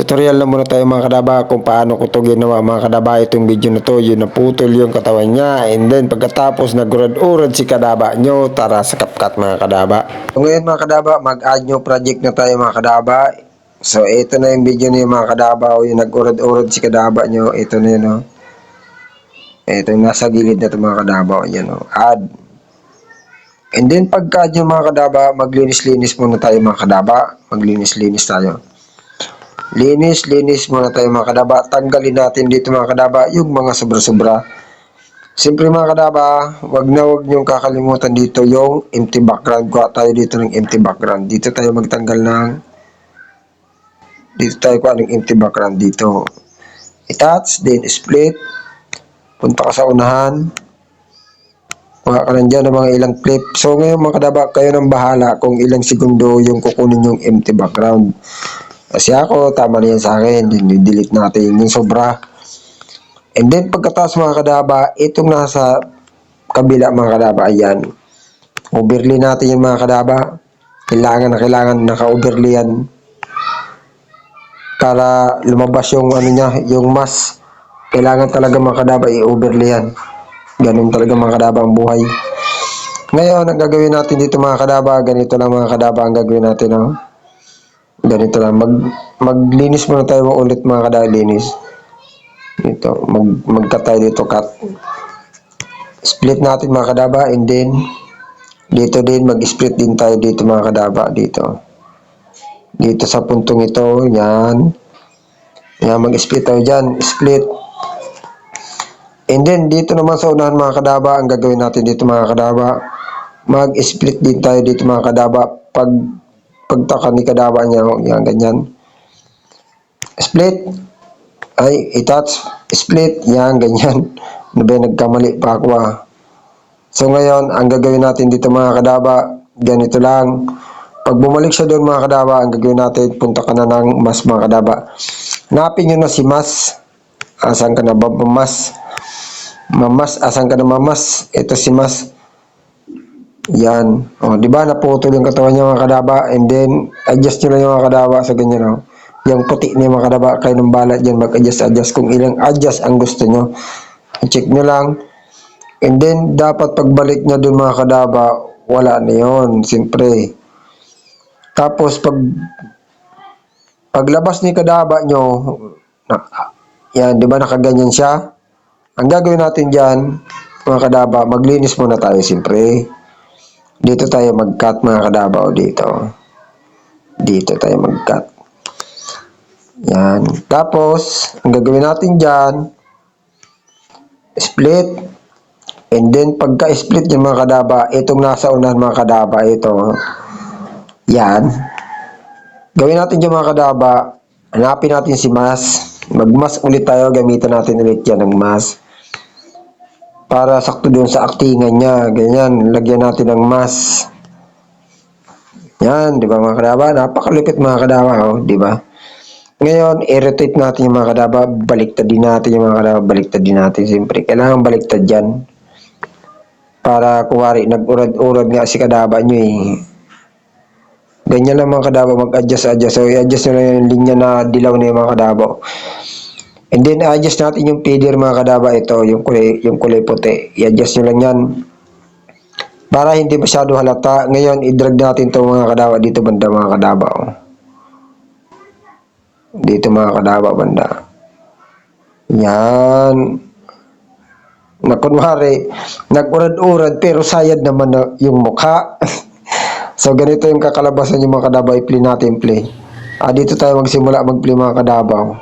Tutorial na muna tayo mga kadaba kung paano ko to ginawa mga kadaba. Itong video na to, yun naputol yung katawan niya, and then pagkatapos nagurad-urad si kadaba nyo. Tara sa CapCut mga kadaba. So ngayon mga kadaba, mag-add new project na tayo mga kadaba. So ito na yung video niyo mga kadaba, o yung nagurad-urad si kadaba nyo. Ito na yun, o. Ito yung nasa gilid na ito mga kadaba, o. Yan, o. Add. And then pagka-add yung mga kadaba, maglinis-linis muna tayo mga kadaba. Maglinis-linis tayo. Linis muna tayo mga kadaba. Tanggalin natin dito mga kadaba yung mga sobra-sobra. Siyempre mga kadaba, wag niyong kakalimutan dito yung empty background. Kuha tayo dito ng empty background. Dito tayo magtanggal ng kuha ng empty background dito. I-touch, then split. Punta ka sa unahan. Kuha ka lang dyan ng mga ilang clip. So ngayon mga kadaba, kayo nang bahala kung ilang segundo yung kukunin yung empty background. Kasi ako, tama na yan sa akin. Delete natin yung sobra. And then, pagkatapos mga kadaba, itong nasa kabila mga kadaba, ayan. Overlay natin yung mga kadaba. Kailangan naka-overlay yan. Para lumabas yung ano niya, yung mask. Kailangan talaga mga kadaba i-overlay yan. Ganun talaga mga kadaba ang buhay. Ngayon, ang gagawin natin dito mga kadaba, ganito lang mga kadaba ang gagawin natin, oh. Ganito lang, maglinis muna tayo ulit mga kadaba, linis. Dito, mag-cut tayo dito, cut. Split natin mga kadaba, and then dito din, mag-split din tayo dito mga kadaba, dito. Dito sa puntong ito, yan. Yan, mag-split tayo dyan, split. And then, dito naman sa unahan mga kadaba, ang gagawin natin dito mga kadaba, mag-split din tayo dito mga kadaba, pagtaka ni kadaba niya, yan, ganyan. Split, ay, i-touch, split, yan, ganyan. Nagkamali pa ako, ah. So, ngayon, ang gagawin natin dito mga kadaba, ganito lang. Pag bumalik siya doon mga kadaba, ang gagawin natin, punta ka na ng mas mga kadaba. Hanapin nyo na si mas. Asan ka na ba, mas? Mamas, asan ka na mamas? Ito si mas. Yan. O, di ba naputol yung katawan niya mga kadaba, and then adjust niyo lang yung mga kadaba sa ganyan, o. Yung puti niya mga kadaba, kayo ng balat dyan, mag-adjust kung ilang adjust ang gusto nyo. Check nyo lang. And then dapat pagbalik niya dun mga kadaba, wala na yun, siyempre. Tapos paglabas ni kadaba nyo, yan, di ba nakaganyan siya? Ang gagawin natin dyan mga kadaba, maglinis muna tayo siyempre. Dito tayo mag-cut mga kadaba, o dito. Dito tayo mag-cut. Yan. Tapos, ang gagawin natin dyan, split. And then, pagka-split yung mga kadaba, itong nasa unahan mga kadaba, ito. Yan. Gawin natin yung mga kadaba, hanapin natin si mas. Mag-mas ulit tayo, gamitan natin ulit yan ng mas. Para sakto doon sa aktingan niya. Ganyan, lagyan natin ng mas. Yan, di ba mga kadaba? Napakalupit mga kadaba, oh, di ba? Ngayon, i-rotate natin yung mga kadaba. Baliktad din natin yung mga kadaba. Baliktad din natin, siyempre. Kailangan baliktad dyan. Para, kuwari, nag-urad-urad nga si kadaba nyo, eh. Ganyan lang mga kadaba, mag-adjust. So, i-adjust nyo lang yung linya na dilaw na yung mga kadaba. And then, adjust natin yung feather mga kadaba. Ito, yung kulay puti. I-adjust nyo lang yan. Para hindi masyado halata. Ngayon, i-drag natin ito mga kadaba. Dito banda mga kadaba. Oh. Dito mga kadaba banda. Yan. Kunwari, nag-urad-urad pero sayad naman na yung mukha. So, ganito yung kakalabasan yung mga kadaba. I-play natin, play. Dito tayo magsimula mag-play mga kadaba. Oh.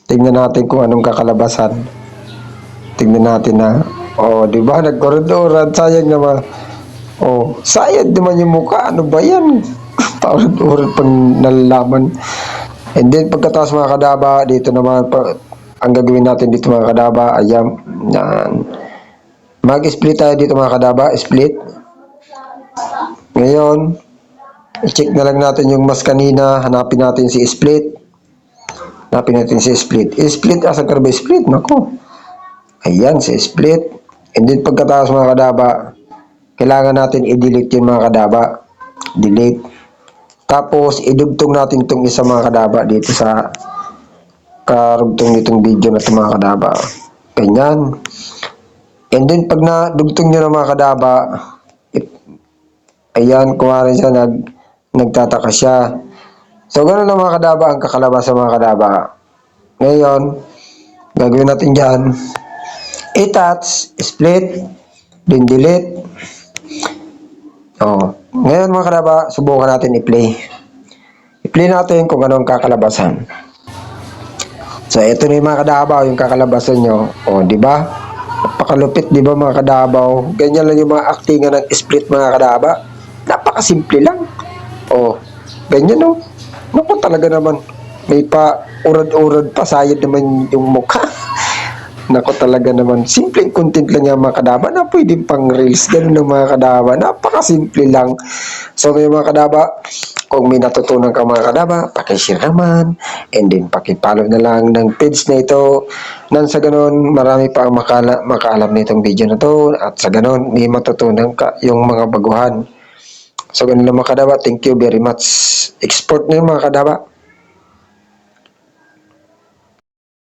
Tingnan natin kung anong kakalabasan. Tingnan natin na. Oh, di ba? Nagkurad-urad. Sayang naman. Oh, sayang naman yung mukha. Ano ba yan? Paurad-urad pang nalalaman. And then, pagkatapos mga kadaba, dito naman, ang gagawin natin dito mga kadaba, ayan. Mag-split tayo dito mga kadaba. Split. Ngayon, i-check na lang natin yung mas kanina. Hanapin natin si split. Hanapin natin si split. Split, asan ka na ba split? Naku. Ayan, si split. And then, pagkatapos mga kadaba, kailangan natin i-delete yung mga kadaba. Delete. Tapos, idugtong natin itong isa mga kadaba dito sa karugtong nitong video na ito mga kadaba. Ganyan. And then pag nadugtong nyo na mga kadaba, ayan, kumari siya, nagtataka siya. So, gano'n na mga kadaba ang kakalabasa mga kadaba. Ngayon, gagawin natin dyan, i-touch, split, then delete. Ngayon mga kadaba, subukan natin i-play. I-play natin kung ano ang kakalabasan. So, ito na yung mga kadabaw, yung kakalabasan nyo. Di ba? Napakalupit, di ba mga kadabaw? Ganyan lang yung mga actingan ng split mga kadaba. Napakasimple lang. Ganyan o. Naku talaga naman. May pa urad-urad pa sayad naman yung mukha. Naku talaga naman. Simpleng content lang yung mga kadaba na pwede pang reels. Ganun ng mga kadaba. Napakasimple lang. So ngayon mga kadaba, kung may natutunan ka mga kadaba, pakishare naman. And then pakipollow na lang ng page na ito. Nang sa ganun, marami pa ang makaalam na itong video na to. At sa ganun, may matutunan ka yung mga baguhan. So ganun lang mga kadaba. Thank you very much. Export na yung mga kadaba.